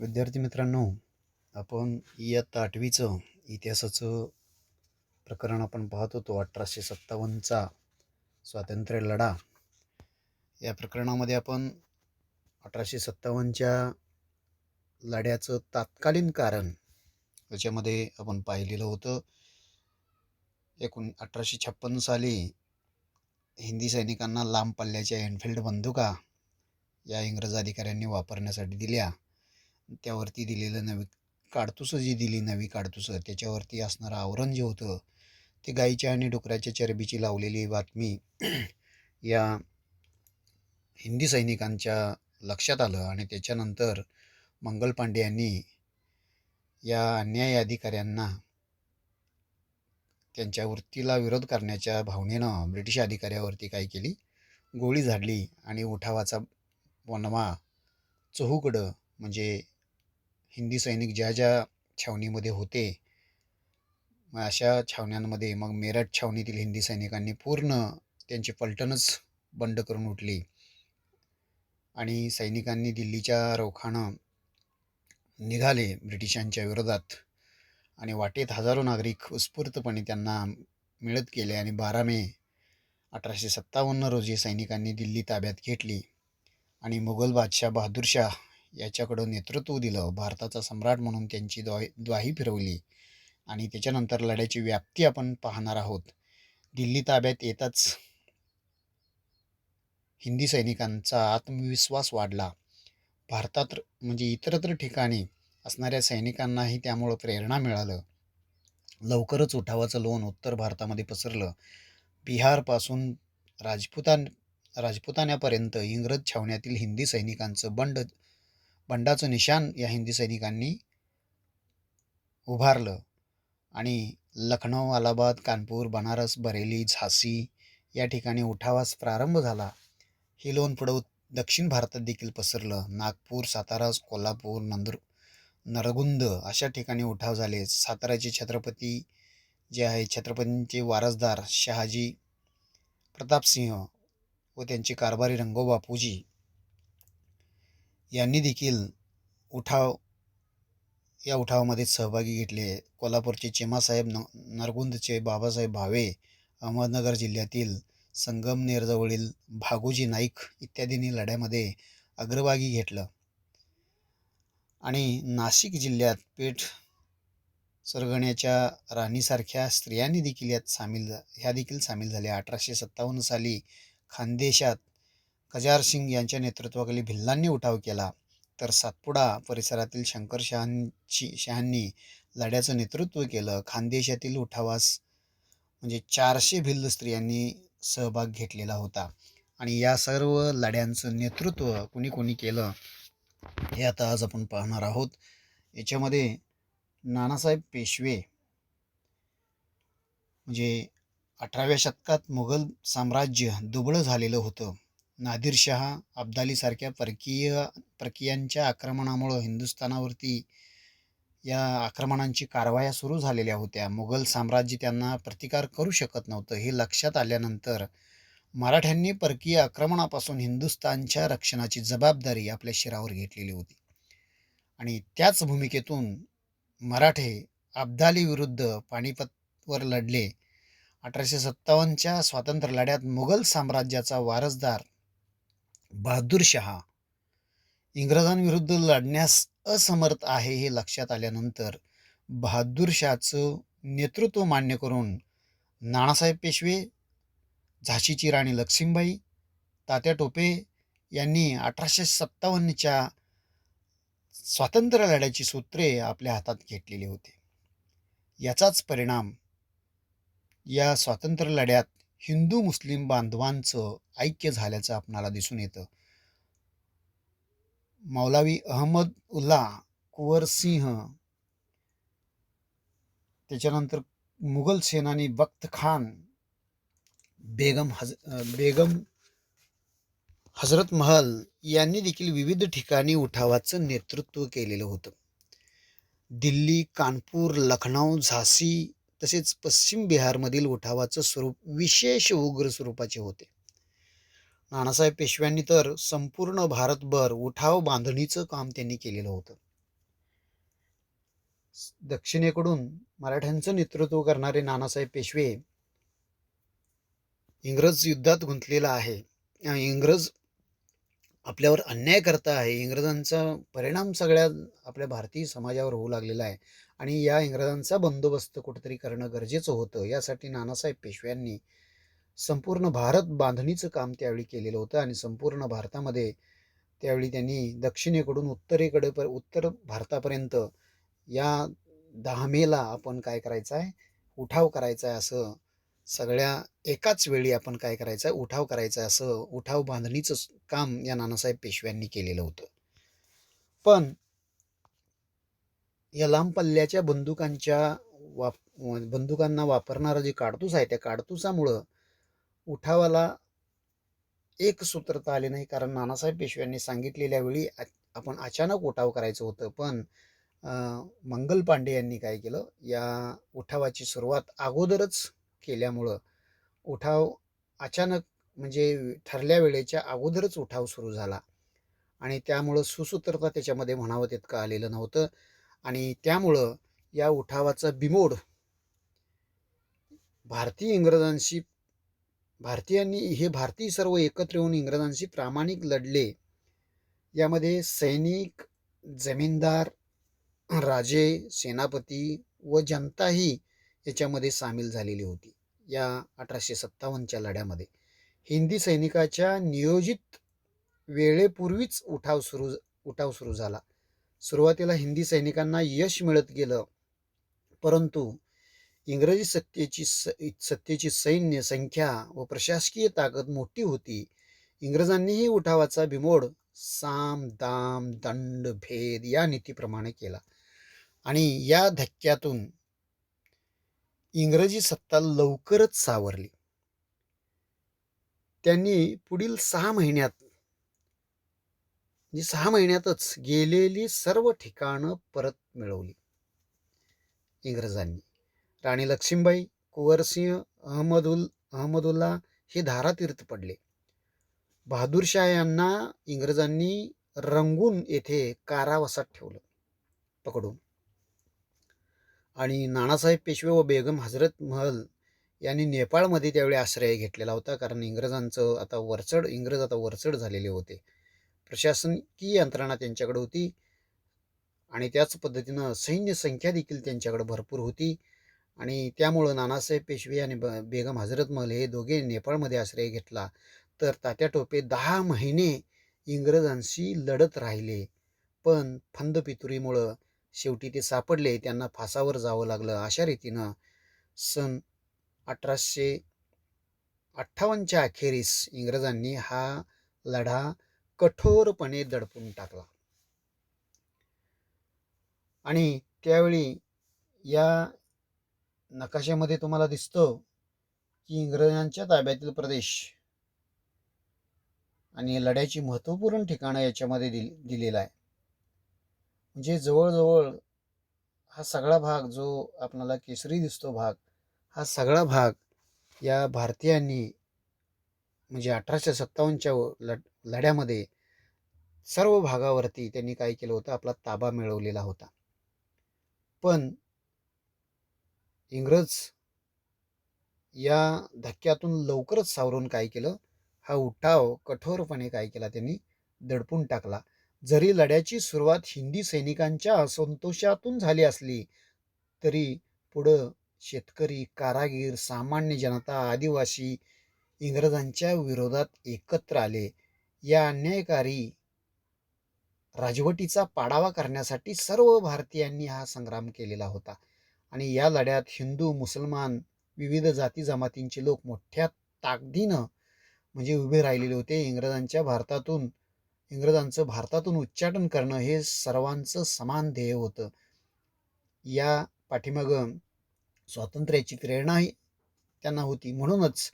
विद्यार्थी मित्रांनो, आपण इयत्ता 8वीचं इतिहासाचं प्रकरण आपण पाहत होतो. 1857चा स्वातंत्र्य लढा. या प्रकरणामध्ये आपण 1857च्या लढ्याचं तात्कालीन कारण याच्यामध्ये आपण पाहिलेलं होतं. 1856 साली हिंदी सैनिकांना लांब पल्ल्याच्या एनफिल्ड बंदुका या इंग्रज अधिकाऱ्यांनी वापरण्यासाठी दिल्या. त्यावरती दिलेलं नवी काडतुसं जी दिली, नवी काडतुसं, त्याच्यावरती असणारं आवरण जे होतं ते गाईच्या आणि डुकराच्या चरबीची लावलेली बातमी या हिंदी सैनिकांच्या लक्षात आलं आणि त्याच्यानंतर मंगल पांडे यांनी या अन्यायी अधिकाऱ्यांना त्यांच्या वृत्तीला विरोध करण्याच्या भावनेनं ब्रिटिश अधिकाऱ्यावरती काय केली, गोळी झाडली आणि उठावाचा वणवा चहूकडं, म्हणजे हिंदी सैनिक ज्या ज्या छावणीमध्ये होते, मग अशा छावण्यांमध्ये मग मेरठ छावणीतील हिंदी सैनिकांनी पूर्ण त्यांची पलटणच बंड करून उठली आणि सैनिकांनी दिल्लीच्या रोखानं निघाले ब्रिटिशांच्या विरोधात आणि वाटेत हजारो नागरिक उत्स्फूर्तपणे त्यांना मिळत गेले आणि 12 मे 1857 रोजी सैनिकांनी दिल्ली ताब्यात घेतली आणि मुघल बादशाह बहादूर शाह याच्याकडं नेतृत्व दिलं. भारताचा सम्राट म्हणून त्यांची द्वाही फिरवली आणि त्याच्यानंतर लढ्याची व्याप्ती आपण पाहणार आहोत. दिल्ली ताब्यात येताच हिंदी सैनिकांचा आत्मविश्वास वाढला. भारतात म्हणजे इतरत्र ठिकाणी असणाऱ्या सैनिकांनाही त्यामुळं प्रेरणा मिळालं. लवकरच उठावाचं लोण उत्तर भारतामध्ये पसरलं. बिहारपासून राजपुतान्यापर्यंत इंग्रज छावण्यातील हिंदी सैनिकांचं बंडाचं निशाण या हिंदी सैनिकांनी उभारलं आणि लखनौ, अलाहाबाद, कानपूर, बनारस, बरेली, झाशी या ठिकाणी उठावास प्रारंभ झाला. हे लोण पुढं दक्षिण भारतात देखील पसरलं. नागपूर, सातारा, कोल्हापूर, नरगुंद अशा ठिकाणी उठाव झाले. साताऱ्याचे छत्रपती जे आहे, छत्रपतींचे वारसदार शहाजी प्रतापसिंह व त्यांचे कारभारी रंगो बापूजी यांनी देखील या उठावामध्ये सहभागी घेतले. कोल्हापूरचे चिमासाहेब, नरगुंदचे बाबासाहेब भावे, अहमदनगर जिल्ह्यातील संगमनेरजवळील भागोजी नाईक इत्यादींनी लढ्यामध्ये अग्रभागी घेतलं आणि नाशिक जिल्ह्यात पेठ सरगण्याच्या राणीसारख्या स्त्रियांनी देखील ह्या देखील सामील झाल्या. 1857 साली खानदेशात कजार सिंग यांच्या नेतृत्वाखाली भिल्लांनी उठाव केला, तर सातपुडा परिसरातील शहांनी लढ्याचं नेतृत्व केलं. खानदेशातील उठावास म्हणजे 400 भिल्ल स्त्रियांनी सहभाग घेतलेला होता आणि या सर्व लढ्यांचं नेतृत्व कोणी केलं हे आता आज आपण पाहणार आहोत. याच्यामध्ये नानासाहेब पेशवे, म्हणजे 18व्या शतकात मुघल साम्राज्य दुबळं झालेलं होतं. नादिरशाह, अब्दालीसारख्या परकीयांच्या आक्रमणामुळं हिंदुस्थानावरती या आक्रमणांची कारवाया सुरू झालेल्या होत्या. मुघल साम्राज्य त्यांना प्रतिकार करू शकत नव्हतं. हे लक्षात आल्यानंतर मराठ्यांनी परकीय आक्रमणापासून हिंदुस्थानच्या रक्षणाची जबाबदारी आपल्या शिरावर घेतलेली होती आणि त्याच भूमिकेतून मराठे अब्दाली विरुद्ध पानिपतवर लढले. 1857च्या स्वातंत्र्य लढ्यात मुघल साम्राज्याचा वारसदार बहादूर शहा इंग्रजांविरुद्ध लढण्यास असमर्थ आहे हे लक्षात आल्यानंतर बहादूर शाहचं नेतृत्व मान्य करून नानासाहेब पेशवे, झाशीची राणी लक्ष्मीबाई, तात्या टोपे यांनी 1857च्या स्वातंत्र्य लढ्याची सूत्रे आपल्या हातात घेतलेली होती. याचाच परिणाम या स्वातंत्र्य लढ्यात हिंदू मुस्लिम बांधवांचं ऐक्य झाल्याचं आपणाला दिसून येतं. मौलावी अहमद उल्ला कुंवर सिंह, त्याच्यानंतर मुघल सेनानी बख्त खान, बेगम हजरत महल यांनी देखील विविध ठिकाणी उठावाचं नेतृत्व केलेलं होतं. दिल्ली, कानपूर, लखनौ, झाशी तसेच पश्चिम बिहारमधील उठावाचं स्वरूप विशेष उग्र स्वरूपाचे होते. नानासाहेब पेशव्यांनी तर संपूर्ण भारतभर उठाव बांधणीचं काम त्यांनी केलेलं होतं. दक्षिणेकडून मराठ्यांचं नेतृत्व करणारे नानासाहेब पेशवे इंग्रज युद्धात गुंतलेला आहे. इंग्रज आपल्यावर अन्याय करता आहे. इंग्रजांचा परिणाम सगळ्या आपल्या भारतीय समाजावर होऊ लागलेला आहे आणि या इंग्रजांचा बंदोबस्त कुठेतरी करणं गरजेचं होतं. यासाठी नानासाहेब पेशव्यांनी संपूर्ण भारत बांधणीचं काम त्यावेळी केलेलं होतं आणि संपूर्ण भारतामध्ये त्यावेळी त्यांनी दक्षिणेकडून उत्तर भारतापर्यंत या 10 मेला आपण काय करायचं आहे, उठाव करायचा आहे, असं सगळ्या एकाच वेळी आपण काय करायचं आहे, उठाव करायचा आहे, असं उठाव बांधणीचं काम या नानासाहेब पेशव्यांनी केलेलं होतं. पण या लांब पल्ल्याच्या बंदुकांना वापरणारं जे काडतूस आहे, त्या काडतुसामुळं उठावाला एक सूत्रता आले नाही. कारण नानासाहेब पेशव्यांनी सांगितलेल्या वेळी आपण अचानक उठाव करायचं होतं. पण मंगल पांडे यांनी काय केलं, या उठावाची सुरुवात अगोदरच केल्यामुळं उठाव अचानक म्हणजे ठरल्या वेळेच्या अगोदरच उठाव सुरू झाला आणि त्यामुळं सुसूत्रता त्याच्यामध्ये म्हणावं तितकं आलेलं नव्हतं आणि त्यामुळं या उठावाचा बिमोड भारतीय इंग्रजांशी भारतीय सर्व एकत्र येऊन इंग्रजांशी प्रामाणिक लढले. यामध्ये सैनिक, जमीनदार, राजे, सेनापती व जनताही याच्यामध्ये सामील झालेली होती. या 1857च्या लढ्यामध्ये हिंदी सैनिकाच्या नियोजित वेळेपूर्वीच उठाव सुरू झाला. सुरुवातीला हिंदी सैनिकांना यश मिळत गेलं, परंतु इंग्रजी सत्तेची सैन्य संख्या व प्रशासकीय ताकद मोठी होती. इंग्रजांनीही उठावाचा बिमोड साम दाम दंड भेद या नीतीप्रमाणे केला आणि या धक्क्यातून इंग्रजी सत्ता लवकरच सावरली. त्यांनी पुढील 6 महिन्यातच गेलेली सर्व ठिकाणं परत मिळवली. इंग्रजांनी राणी लक्ष्मीबाई, कुंवरसिंह, अहमदुल्ला हे धारातीर्थ पडले. बहादूरशाह यांना इंग्रजांनी रंगून येथे कारावासात ठेवलं पकडून आणि नानासाहेब पेशवे व बेगम हजरत महल यांनी नेपाळमध्ये त्यावेळी आश्रय घेतलेला होता. कारण इंग्रज आता वरचढ झालेले होते. प्रशासकीय यंत्रणा त्यांच्याकडे होती आणि त्याच पद्धतीनं सैन्य संख्या देखील त्यांच्याकडे भरपूर होती आणि त्यामुळं नानासाहेब पेशवे आणि बेगम हजरत महल हे दोघे नेपाळमध्ये आश्रय घेतला. तर तात्या टोपे 10 महिने इंग्रजांशी लढत राहिले, पण फंदपितुरीमुळं शेवटी ते सापडले. त्यांना फासावर जावं लागलं. अशा रीतीनं सन 1858च्या अखेरीस इंग्रजांनी हा लढा कठोरपणे दडपून टाकला आणि त्यावेळी या नकाशामध्ये तुम्हाला दिसतं की इंग्रजांच्या ताब्यातील प्रदेश आणि लढ्याची महत्त्वपूर्ण ठिकाणं याच्यामध्ये दिलेला आहे. म्हणजे जवळजवळ हा सगळा भाग जो आपल्याला केसरी दिसतो भाग, हा सगळा भाग या भारतीयांनी म्हणजे 1857च्या लढ्यामध्ये सर्व भागावरती त्यांनी काय केलं होतं, आपला ताबा मिळवलेला होता. पण इंग्रज या धक्क्यातून लवकरच सावरून काय केलं, हा उठाव कठोरपणे काय केला, त्यांनी दडपून टाकला. जरी लढ्याची सुरुवात हिंदी सैनिकांच्या असंतोषातून झाली असली तरी पुढं शेतकरी, कारागीर, सामान्य जनता, आदिवासी इंग्रजांच्या विरोधात एकत्र आले. या अन्यायकारी राजवटीचा पाडावा करण्यासाठी सर्व भारतीयांनी हा संग्राम केलेला होता आणि या लढ्यात हिंदू, मुसलमान, विविध जाती जमातींचे लोक मोठ्या ताकदीनं म्हणजे उभे राहिलेले होते. इंग्रजांचं भारतातून उच्चाटन करणं हे सर्वांचं समान ध्येय होतं. या पाठीमागं स्वातंत्र्याची प्रेरणाही त्यांना होती. म्हणूनच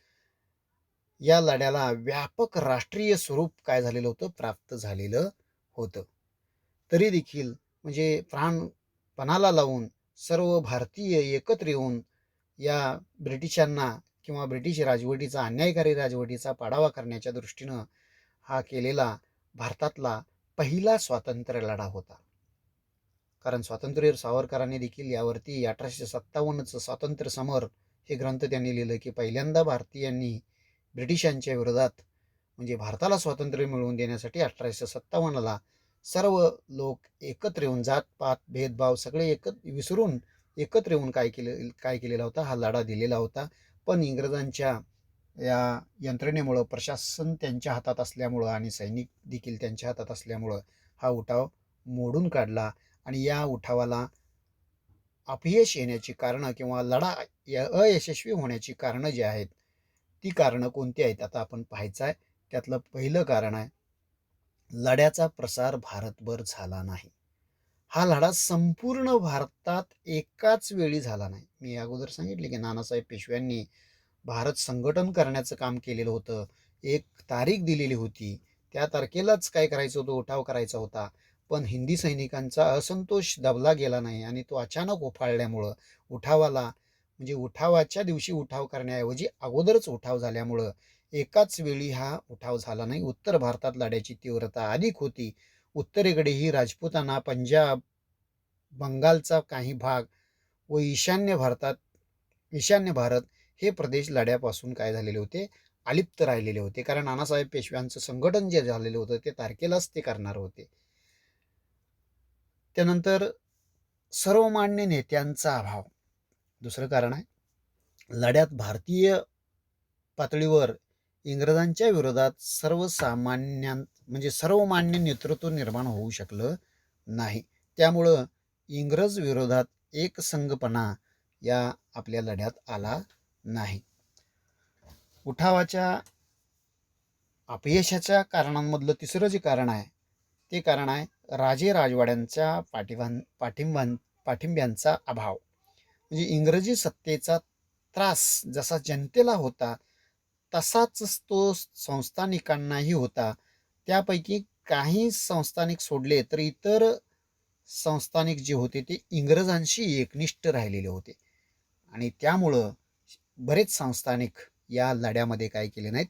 या लढ्याला व्यापक राष्ट्रीय स्वरूप काय झालेलं होतं, प्राप्त झालेलं होतं. तरी देखील म्हणजे पणाला लावून सर्व भारतीय एकत्र येऊन या ब्रिटिशांना किंवा ब्रिटिश राजवटीचा, अन्यायकारी राजवटीचा पाडावा करण्याच्या दृष्टीनं हा केलेला भारतातला पहिला स्वातंत्र्य लढा होता. कारण स्वातंत्र्यवीर सावरकरांनी देखील यावरती 1857चं स्वातंत्र्य समर हे ग्रंथ त्यांनी लिहिलं, की पहिल्यांदा भारतीयांनी ब्रिटिशांच्या विरोधात म्हणजे भारताला स्वातंत्र्य मिळवून देण्यासाठी 1857ला सर्व लोक एकत्र येऊन जात-पात, भेदभाव सगळे विसरून एकत्र येऊन काय केलेला होता, हा लढा दिलेला होता. पण इंग्रजांच्या या यंत्रणेमुळं, प्रशासन त्यांच्या हातात असल्यामुळं आणि सैनिक देखील त्यांच्या हातात असल्यामुळं हा उठाव मोडून काढला आणि या उठावाला अपयश येण्याची कारणं किंवा लढा अयशस्वी होण्याची कारणं जी आहेत, ती कारणं कोणती आहेत आता आपण पाहायचं आहे. त्यातलं पहिलं कारण आहे, लढ्याचा प्रसार भारतभर झाला नाही. हा लढा संपूर्ण भारतात एकाच वेळी झाला नाही. मी अगोदर सांगितले की नानासाहेब पेशव्यांनी भारत संघटन करण्याचं काम केलेलं होतं. एक तारीख दिलेली होती. त्या तारखेलाच काय करायचं होतं, उठाव करायचा होता. पण हिंदी सैनिकांचा असंतोष दबला गेला नाही आणि तो अचानक उफाळल्यामुळं उठावाला म्हणजे उठावाच्या दिवशी उठाव करण्याऐवजी अगोदरच उठाव झाल्यामुळं एकाच वेळी हा उठाव झाला नाही. उत्तर भारतात लढ्याची तीव्रता अधिक होती. उत्तरेकडेही राजपुताना, पंजाब, बंगालचा काही भाग व ईशान्य भारत हे प्रदेश लढ्यापासून काय झालेले होते, अलिप्त राहिलेले होते. कारण नानासाहेब पेशव्यांचं संघटन जे झालेलं होतं ते तारखेलाच ते करणार होते. त्यानंतर सर्वमान्य नेत्यांचा अभाव दुसरं कारण आहे. लढ्यात भारतीय पातळीवर इंग्रजांच्या विरोधात सर्वमान्य नेतृत्व निर्माण होऊ शकलं नाही. त्यामुळं इंग्रज विरोधात एकसंघपणा या आपल्या लढ्यात आला नाही. उठावाच्या अपयशाच्या कारणांमधलं तिसरं जे कारण आहे, ते कारण आहे राजे राजवाड्यांच्या पाठिंब्यांचा अभाव. म्हणजे इंग्रजी सत्तेचा त्रास जसा जनतेला होता तसाच तो संस्थानिकांनाही होता. त्यापैकी काही संस्थानिक सोडले तर इतर संस्थानिक जे होते ते इंग्रजांशी एकनिष्ठ राहिलेले होते आणि त्यामुळं बरेच संस्थानिक या लढ्यामध्ये काय केले नाहीत,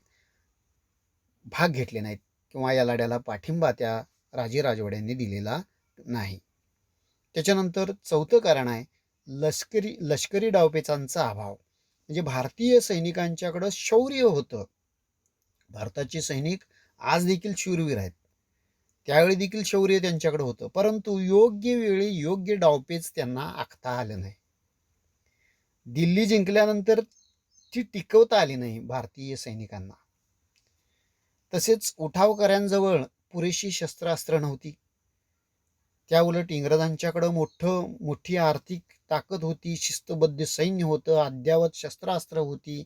भाग घेतले नाहीत किंवा या लढ्याला पाठिंबा त्या राजे राजवाड्यांनी दिलेला नाही. त्याच्यानंतर चौथं कारण आहे लष्करी डावपेचांचा अभाव. म्हणजे भारतीय सैनिकांच्याकडं शौर्य होतं. भारताचे सैनिक आज देखील शूरवीर आहेत. त्यावेळी देखील शौर्य त्यांच्याकडे होतं, परंतु योग्य वेळी योग्य डावपेच त्यांना आखता आलं नाही. दिल्ली जिंकल्यानंतर ती टिकवता आली नाही भारतीय सैनिकांना. तसेच उठावकऱ्यांजवळ पुरेशी शस्त्रास्त्र नव्हती. त्याउलट इंग्रजांच्याकडं मोठी आर्थिक ताकद होती, शिस्तबद्ध सैन्य होतं, अद्ययावत शस्त्रास्त्र होती,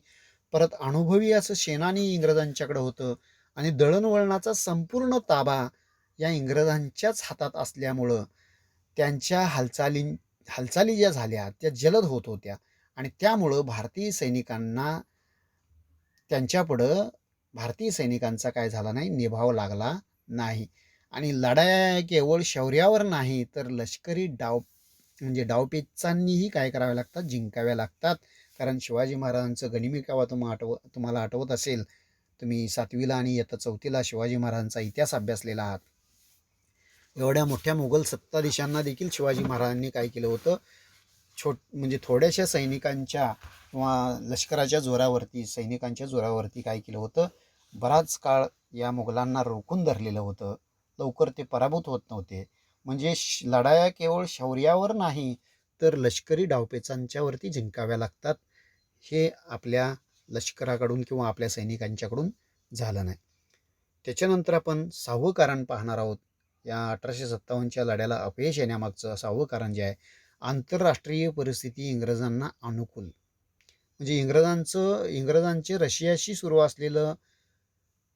परत अनुभवी असं सेनानी इंग्रजांच्याकडं होतं आणि दळणवळणाचा संपूर्ण ताबा या इंग्रजांच्याच हातात असल्यामुळं त्यांच्या हालचाली ज्या झाल्या त्या जलद होत होत्या आणि त्यामुळं भारतीय सैनिकांचा काय झाला नाही, निभाव लागला नाही. आणि लढाया केवळ शौर्यावर नाही तर लष्करी डावपेचांनीही काय कराव्या लागतात, जिंकाव्या लागतात. कारण शिवाजी महाराजांचं गनिमी कावा तुम्हाला आठवत असेल, तुम्ही 7वीला आणि इयत्ता 4थीला शिवाजी महाराजांचा इतिहास अभ्यासलेला आहात. एवढ्या मोठ्या मुघल सत्ताधीशांना देखील शिवाजी महाराजांनी काय केलं होतं, म्हणजे थोड्याशा सैनिकांच्या किंवा लष्कराच्या जोरावरती सैनिकांच्या जोरावरती काय केलं होतं, बराच काळ या मुघलांना रोखून धरलेलं होतं. लवकर ते पराभूत होत नव्हते. म्हणजे लढाया केवळ शौर्यावर नाही तर लष्करी डावपेचांच्यावरती जिंकाव्या लागतात. हे आपल्या लष्कराकडून किंवा आपल्या सैनिकांच्याकडून झालं नाही. त्याच्यानंतर आपण 6वं कारण पाहणार आहोत. या 1857च्या लढ्याला अपयश येण्यामागचं 6वं कारण जे आहे, आंतरराष्ट्रीय परिस्थिती इंग्रजांना अनुकूल. म्हणजे इंग्रजांचे रशियाशी सुरू असलेलं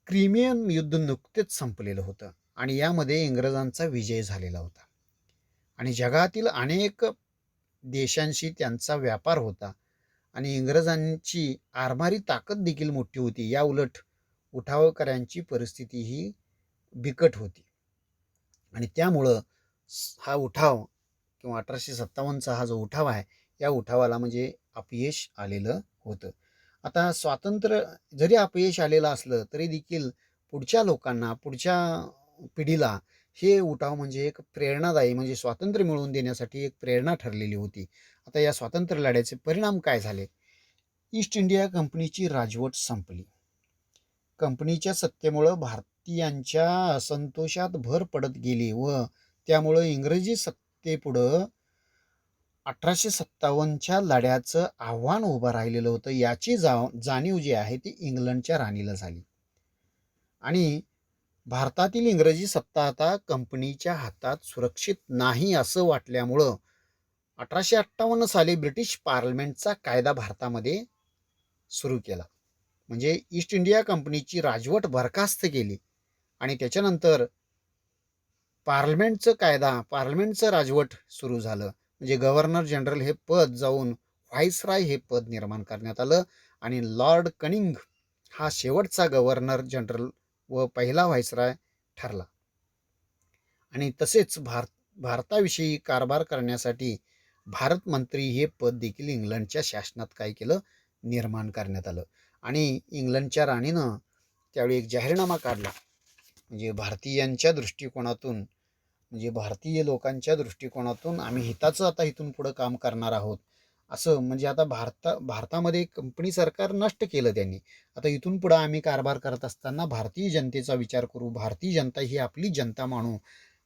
क्रिमियन युद्ध नुकतेच संपलेलं होतं आणि यामध्ये इंग्रजांचा विजय झालेला होता आणि जगातील अनेक देशांशी त्यांचा व्यापार होता आणि इंग्रजांची आरमारी ताकद देखील मोठी होती. या उलट उठावकऱ्यांची परिस्थिती ही बिकट होती आणि त्यामुळं हा उठाव किंवा 1857चा हा जो उठाव आहे, या उठावाला म्हणजे अपयश आलेलं होतं. आता स्वातंत्र्य जरी अपयश आलेलं असलं तरी देखील पुढच्या पिढीला हे उठाव म्हणजे एक प्रेरणादायी म्हणजे स्वातंत्र्य मिळवून देण्यासाठी एक प्रेरणा ठरलेली होती. आता या स्वातंत्र्य लढ्याचे परिणाम काय झाले? ईस्ट इंडिया कंपनीची राजवट संपली. कंपनीच्या सत्तेमुळं भारतीयांच्या असंतोषात भर पडत गेली व त्यामुळं इंग्रजी सत्तेपुढं 1857च्या लढ्याचं आव्हान उभं राहिलेलं होतं. याची जाणीव जी आहे ती इंग्लंडच्या राणीला झाली आणि भारतातील इंग्रजी सत्ता आता कंपनीच्या हातात सुरक्षित नाही असं वाटल्यामुळं 1858 साली ब्रिटिश पार्लमेंटचा कायदा भारतामध्ये सुरू केला. म्हणजे ईस्ट इंडिया कंपनीची राजवट बरखास्त केली आणि त्याच्यानंतर पार्लमेंटचं राजवट सुरू झालं. म्हणजे गव्हर्नर जनरल हे पद जाऊन व्हाईसराय हे पद निर्माण करण्यात आलं आणि लॉर्ड कनिंग हा शेवटचा गव्हर्नर जनरल व पहिला व्हाईसराय ठरला. आणि तसेच भारताविषयी कारभार करण्यासाठी भारत मंत्री हे पद देखील इंग्लंडच्या शासनात काय केलं, निर्माण करण्यात आलं. आणि इंग्लंडच्या राणीनं त्यावेळी एक जाहीरनामा काढला. म्हणजे भारतीयांच्या दृष्टिकोनातून म्हणजे भारतीय लोकांच्या दृष्टिकोनातून आम्ही हिताचं आता इथून पुढं काम करणार आहोत असं. म्हणजे आता भारतामध्ये कंपनी सरकार नष्ट केलं त्यांनी. आता इथून पुढं आम्ही कारभार करत असताना भारतीय जनतेचा विचार करू, भारतीय जनता ही आपली जनता मानू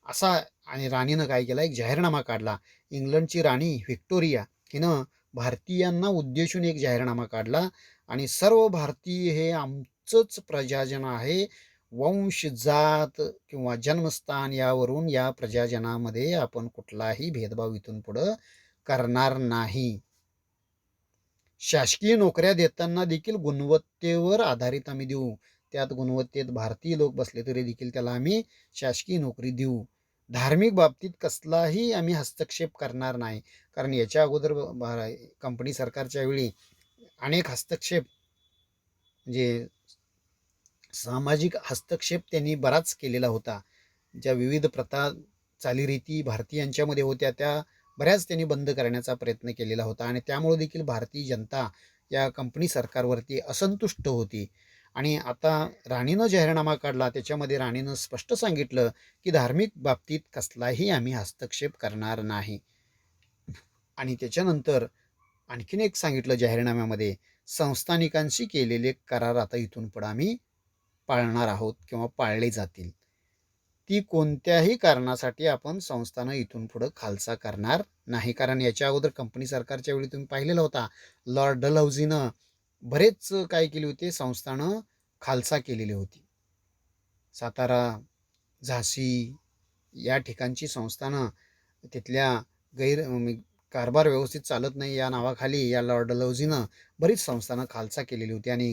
असा. आणि राणीनं काय केला, एक जाहीरनामा काढला. इंग्लंडची राणी व्हिक्टोरिया हिनं भारतीयांना उद्देशून एक जाहीरनामा काढला आणि सर्व भारतीय हे आमचंच प्रजाजन आहे. वंश, जात किंवा जन्मस्थान यावरून या प्रजाजनामध्ये आपण कुठलाही भेदभाव इथून पुढं करणार नाही. शासकीय नोकऱ्या देताना देखील गुणवत्तेवर आधारित आम्ही देऊ. त्यात गुणवत्तेत भारतीय लोक बसले तरी देखील त्याला आम्ही शासकीय नोकरी देऊ. धार्मिक बाबतीत कसलाही आम्ही हस्तक्षेप करणार नाही. कारण याच्या अगोदर कंपनी सरकारच्या वेळी अनेक हस्तक्षेप म्हणजे सामाजिक हस्तक्षेप त्यांनी बराच केलेला होता. ज्या विविध प्रथा चालीरीती भारतीयांच्यामध्ये होत्या त्या बऱ्याच त्यांनी बंद करण्याचा प्रयत्न केलेला होता आणि त्यामुळे देखील भारतीय जनता या कंपनी सरकारवरती असंतुष्ट होती. आणि आता राणीनं जाहीरनामा काढला, त्याच्यामध्ये राणीनं स्पष्ट सांगितलं की धार्मिक बाबतीत कसलाही आम्ही हस्तक्षेप करणार नाही. आणि त्याच्यानंतर आणखीन एक सांगितलं जाहीरनाम्यामध्ये, संस्थानिकांशी केलेले करार आता इथून पुढे आम्ही पाळणार आहोत किंवा पाळले जातील. ती कोणत्याही कारणासाठी आपण संस्थानं इथून पुढं खालसा करणार नाही. कारण याच्या अगोदर कंपनी सरकारच्या वेळी तुम्ही पाहिलेला होता, लॉर्ड डलहौसीनं बरेच काय केले होते, संस्थानं खालसा केलेली होती. सातारा, झाशी या ठिकाणची संस्थानं तिथल्या कारभार व्यवस्थित चालत नाही या नावाखाली या लॉर्ड डलहौसीनं बरीच संस्थानं खालसा केलेली होती आणि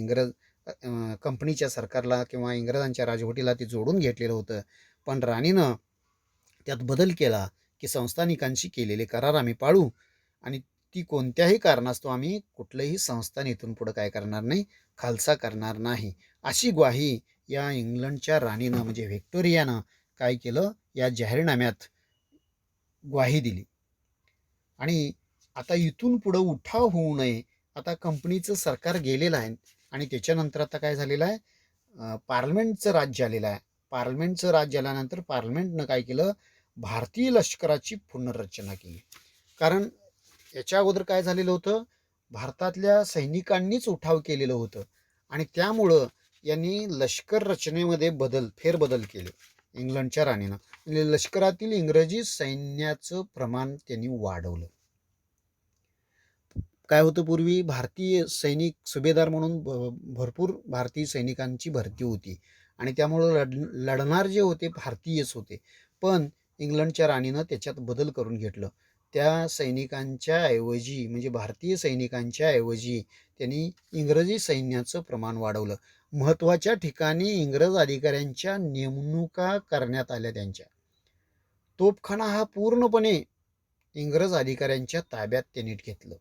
कंपनीच्या सरकारला किंवा इंग्रजांच्या राजवटीला ते जोडून घेतलेलं होतं. पण राणीनं त्यात बदल केला की संस्थानिकांशी केलेले करार आम्ही पाळू आणि ती कोणत्याही कारणास्तव आम्ही कुठलंही संस्थान इथून पुढं काय करणार नाही, खालसा करणार नाही, अशी ग्वाही या इंग्लंडच्या राणीनं म्हणजे व्हिक्टोरियानं काय केलं, या जाहीरनाम्यात ग्वाही दिली. आणि आता इथून पुढं उठाव होऊ नये. आता कंपनीचं सरकार गेलेलं आहे आणि त्याच्यानंतर आता काय झालेलं आहे, पार्लमेंटचं राज्य आलेलं आहे. पार्लमेंटचं राज्य आल्यानंतर पार्लमेंटनं काय केलं, भारतीय लष्कराची पुनर्रचना केली. कारण याच्या अगोदर काय झालेलं होतं, भारतातल्या सैनिकांनीच उठाव केलेलं होतं आणि त्यामुळं यांनी लष्कर रचनेमध्ये फेरबदल केले. इंग्लंडच्या राणीनं म्हणजे लष्करातील इंग्रजी सैन्याचं प्रमाण त्यांनी वाढवलं. काय होतं, पूर्वी भारतीय सैनिक सुभेदार म्हणून भरपूर भारतीय सैनिकांची भरती होती आणि त्यामुळं लढणार जे होते भारतीयच होते. पण इंग्लंडच्या राणीनं त्याच्यात बदल करून घेतलं. त्या सैनिकांच्या ऐवजी म्हणजे भारतीय सैनिकांच्या ऐवजी त्यांनी इंग्रजी सैन्याचं प्रमाण वाढवलं. महत्त्वाच्या ठिकाणी इंग्रज अधिकाऱ्यांच्या नेमणुका करण्यात आल्या. त्यांच्या तोफखाना हा पूर्णपणे इंग्रज अधिकाऱ्यांच्या ताब्यात त्यांनी घेतलं.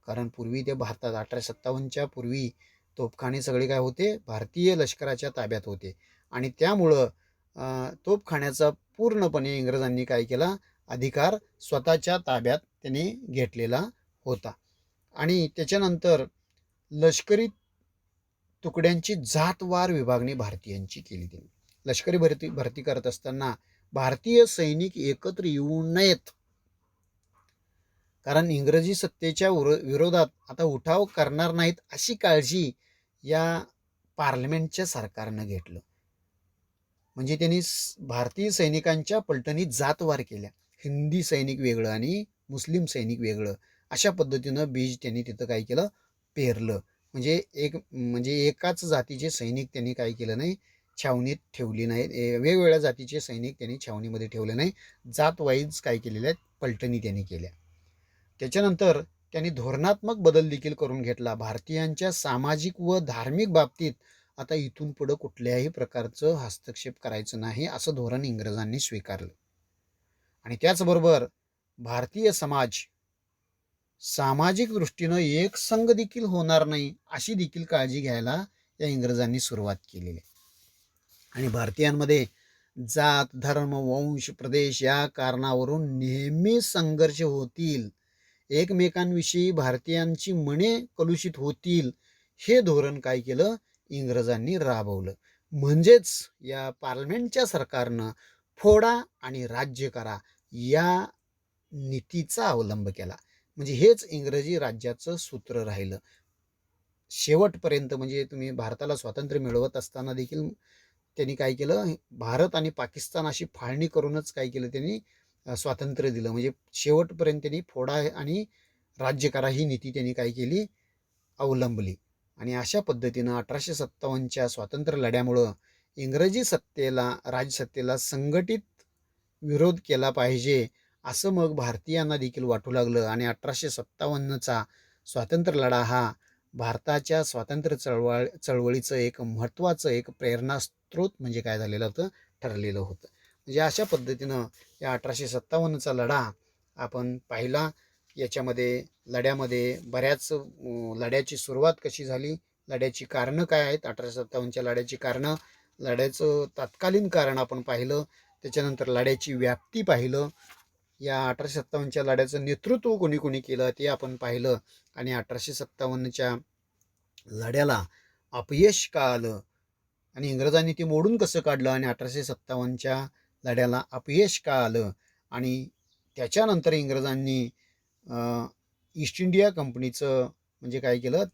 कारण पूर्वी ते भारतात 1857च्या पूर्वी तोफखाने सगळे काय होते, भारतीय लष्कराच्या ताब्यात होते आणि त्यामुळं तोफखान्याचा पूर्णपणे इंग्रजांनी काय केला, अधिकार स्वतःच्या ताब्यात त्यांनी घेतलेला होता. आणि त्याच्यानंतर लष्करी तुकड्यांची जातवार विभागणी भारतीयांची केली. त्यांनी लष्करी भरती करत असताना भारतीय सैनिक एकत्र येऊ नयेत, कारण इंग्रजी सत्तेच्या विरोधात आता उठाव करणार नाहीत अशी काळजी या पार्लमेंटच्या सरकारनं घेतलं. म्हणजे त्यांनी भारतीय सैनिकांच्या पलटणीत जातवार केल्या. हिंदी सैनिक वेगळं आणि मुस्लिम सैनिक वेगळं, अशा पद्धतीनं बीज त्यांनी तिथं काय केलं, पेरलं. म्हणजे एकाच जातीचे सैनिक त्यांनी काय केलं नाही, छावणीत ठेवली नाही. वेगवेगळ्या जातीचे सैनिक त्यांनी छावणीमध्ये ठेवले नाही. जात वाईज काय केलेल्या आहेत, पलटणी त्यांनी केल्या. त्याच्यानंतर त्यांनी धोरणात्मक बदल देखील करून घेतला. भारतीयांच्या सामाजिक व धार्मिक बाबतीत आता इथून पुढं कुठल्याही प्रकारचं हस्तक्षेप करायचं नाही, असं धोरण इंग्रजांनी स्वीकारलं. आणि त्याचबरोबर भारतीय समाज सामाजिक दृष्टीनं एकसंघ देखील होणार नाही, अशी देखील काळजी घ्यायला या इंग्रजांनी सुरुवात केलेली आहे. आणि भारतीयांमध्ये जात, धर्म, वंश, प्रदेश या कारणावरून नेहमी संघर्ष होतील. एकमेकांविषयी भारतीयांची मने कलुषित होतील, हे धोरण काय केलं, इंग्रजांनी राबवलं. म्हणजेच या पार्लमेंटच्या सरकारनं फोडा आणि राज्य करा या नीतीचा अवलंब केला. म्हणजे हेच इंग्रजी राज्याचं सूत्र राहिलं शेवटपर्यंत. म्हणजे तुम्ही भारताला स्वातंत्र्य मिळवत असताना देखील त्यांनी काय केलं, भारत आणि पाकिस्तान अशी फाळणी करूनच काय केलं, त्यांनी स्वातंत्र्य दिलं. म्हणजे शेवटपर्यंत त्यांनी फोडा आणि राज्य करा ही नीती त्यांनी काय केली, अवलंबली. आणि अशा पद्धतीनं 1857च्या स्वातंत्र्य लढ्यामुळं इंग्रजी सत्तेला, राजसत्तेला संघटित विरोध केला पाहिजे, असं मग भारतीयांना देखील वाटू लागलं. आणि 1857चा स्वातंत्र्य लढा हा भारताच्या स्वातंत्र्य चळवळीचं एक महत्त्वाचं एक प्रेरणास्त्रोत म्हणजे काय झालेलं होतं, ठरलेलं होतं. म्हणजे अशा पद्धतीनं या 1857चा लढा आपण पाहिला. याच्यामध्ये लढ्यामध्ये बऱ्याच लढ्याची सुरुवात कशी झाली, लढ्याची कारणं काय आहेत, 1857च्या लढ्याची कारणं, लढ्याचं तत्कालीन कारण आपण पाहिलं. त्याच्यानंतर लढ्याची व्याप्ती पाहिलं. या 1857च्या लढ्याचं नेतृत्व कोणी कोणी केलं ते आपण पाहिलं. आणि 1857च्या लढ्याला अपयश का आलं आणि इंग्रजांनी ते मोडून कसं काढलं आणि 1857च्या लढ्याला अपयश का आलं, आणि त्याच्यानंतर इंग्रजांनी ईस्ट इंडिया कंपनीचं म्हणजे काय केलं,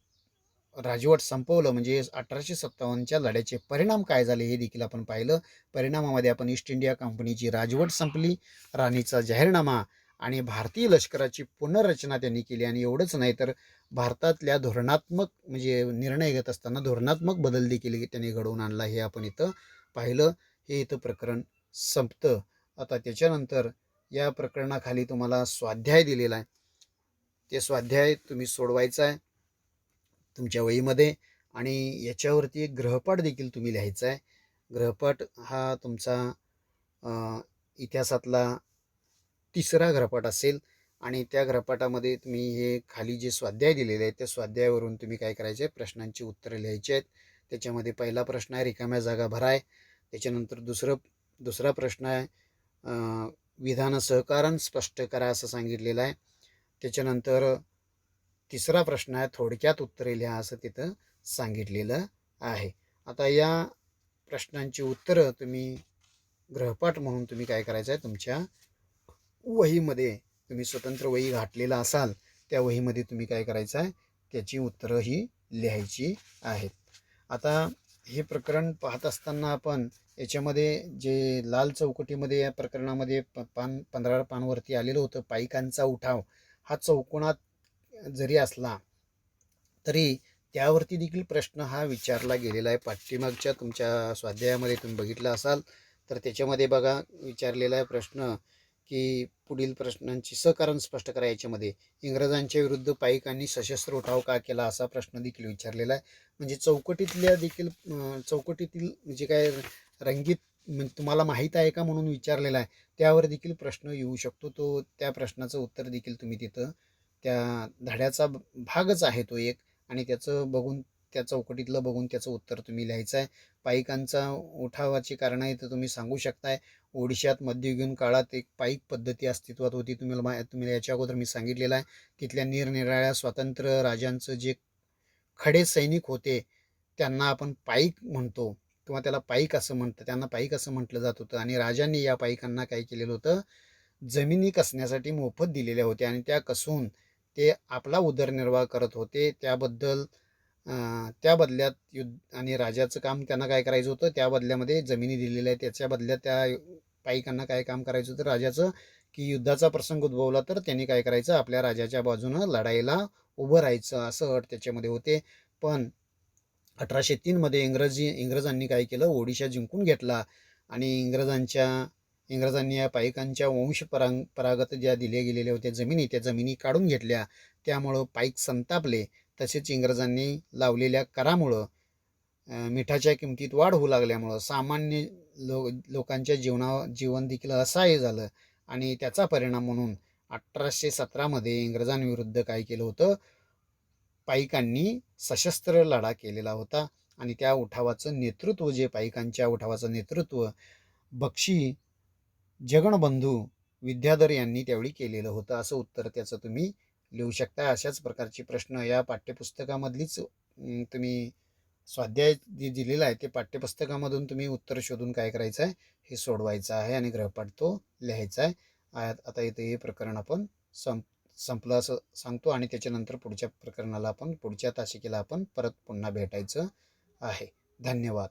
राजवट संपवलं. म्हणजे 1857च्या लढ्याचे परिणाम काय झाले हे देखील आपण पाहिलं. परिणामामध्ये आपण ईस्ट इंडिया कंपनीची राजवट संपली, राणीचा जाहीरनामा आणि भारतीय लष्कराची पुनर्रचना त्यांनी केली. आणि एवढंच नाही तर भारतातल्या धोरणात्मक म्हणजे निर्णय घेत असताना धोरणात्मक बदल देखील त्यांनी घडवून आणला, हे आपण इथं पाहिलं. हे इथं प्रकरण संपतं. आता त्याच्यानंतर या प्रकरणाखाली तुम्हाला स्वाध्याय दिलेला आहे. ते स्वाध्याय तुम्ही सोडवायचा आहे तुमच्या वहीमध्ये. आणि याच्यावरती एक गृहपाठ देखील तुम्ही लिहायचा आहे. गृहपाठ हा तुमचा इतिहासातला 3रा गृहपाठ असेल. आणि त्या गृहपाठामध्ये तुम्ही हे खाली जे स्वाध्याय दिलेले आहेत त्या स्वाध्यायावरून तुम्ही काय करायचे, प्रश्नांची उत्तरं लिहायची आहेत. त्याच्यामध्ये पहिला प्रश्न आहे रिकाम्या जागा भराय. त्याच्यानंतर दुसरा प्रश्न आहे विधान सहकारण स्पष्ट करा असं सांगितलेलं आहे. त्याच्यानंतर 3रा प्रश्न आहे थोडक्यात उत्तरे लिहा असं तिथं सांगितलेलं आहे. आता या प्रश्नांची उत्तरं तुम्ही गृहपाठ म्हणून तुम्ही काय करायचं आहे, तुमच्या वहीमध्ये तुम्ही स्वतंत्र वही घातलेला असाल त्या वहीमध्ये तुम्ही काय करायचं आहे, त्याची उत्तरं ही लिहायची आहेत. आता हे प्रकरण पाहत असताना आपण याच्यामध्ये जे लाल चौकटीमध्ये या प्रकरणामध्ये 15 पानवरती आलेलं होतं, पाईकांचा उठाव हा चौकोनात जरी असला तरी त्यावरती देखील प्रश्न हा विचारला गेलेला आहे. पाठीमागच्या तुमच्या स्वाध्यायामध्ये तुम्ही बघितलं असाल तर त्याच्यामध्ये बघा विचारलेला आहे प्रश्न की पुढील प्रश्नांची सहकारण स्पष्ट करा. याच्यामध्ये इंग्रजांच्या विरुद्ध पाईकांनी सशस्त्र उठाव का केला असा प्रश्न देखील विचारलेला आहे. म्हणजे चौकटीतील म्हणजे काय रंगीत तुम्हाला माहीत आहे का म्हणून विचारलेला आहे, त्यावर देखील प्रश्न येऊ शकतो. तो त्या प्रश्नाचं उत्तर देखील तुम्ही तिथं त्या धड्याचा भागच आहे तो एक, आणि त्याचं बघून त्या चौकटीतलं बघून त्याचं उत्तर तुम्ही लिहायचं आहे. पाईकांचा उठावाची कारणं इथं तुम्ही सांगू शकताय. ओडिशात मध्ययुगीन काळात एक पाईक पद्धती अस्तित्वात होती. तुम्ही याच्या अगोदर मी सांगितलेलं आहे. तिथल्या निरनिराळ्या स्वातंत्र्य राजांचं जे खडे सैनिक होते त्यांना आपण पाईक म्हणतो. किंवा त्याला पाईक असं म्हणतं, त्यांना पाईक असं म्हटलं जात होतं. आणि राजांनी या पाईकांना काय केलेलं होतं, जमिनी कसण्यासाठी मोफत दिलेल्या होत्या आणि त्या कसून ते आपला उदरनिर्वाह करत होते. त्या बदल्यात युद्ध आणि राजाचं काम त्यांना काय करायचं होतं, त्या बदल्यामध्ये जमिनी दिलेल्या आहेत त्याच्या बदल्यात त्या पाईकांना काय काम करायचं होतं राजाचं, की युद्धाचा प्रसंग उद्भवला तर त्यांनी काय करायचं, आपल्या राजाच्या बाजूनं लढाईला उभं राहायचं, असं अट त्याच्यामध्ये होते. पण 1803 मध्ये इंग्रजांनी काय केलं, ओडिशा जिंकून घेतला आणि इंग्रजांनी या पाईकांच्या परागत ज्या दिल्या गेलेल्या होत्या जमिनी, त्या जमिनी काढून घेतल्या. त्यामुळं पाईक संतापले. तसेच इंग्रजांनी लावलेल्या करामुळं मिठाच्या किमतीत वाढ होऊ लागल्यामुळं सामान्य लोकांच्या जीवन देखील असहाय्य झालं. आणि त्याचा परिणाम म्हणून 1817 मध्ये इंग्रजांविरुद्ध काय केलं होतं, पाईकांनी सशस्त्र लढा केलेला होता. आणि त्या उठावाचं नेतृत्व, जे पाईकांच्या उठावाचं नेतृत्व बक्षी जगणबंधू विद्याधर यांनी त्यावेळी केलेलं होतं, असं उत्तर त्याचं तुम्ही लिहू शकता. अशाच प्रकारचे प्रश्न या पाठ्यपुस्तकामधलीच तुम्ही स्वाध्याय जे दिलेला आहे ते पाठ्यपुस्तकामधून तुम्ही उत्तर शोधून काय करायचं आहे, हे सोडवायचं आहे आणि गृहपाठ तो लिहायचा आहे. आता इथे हे प्रकरण आपण संपलं असं सांगतो आणि त्याच्यानंतर पुढच्या प्रकरणाला आपण पुढच्या तासिकेला आपण परत पुन्हा भेटायचं आहे. धन्यवाद.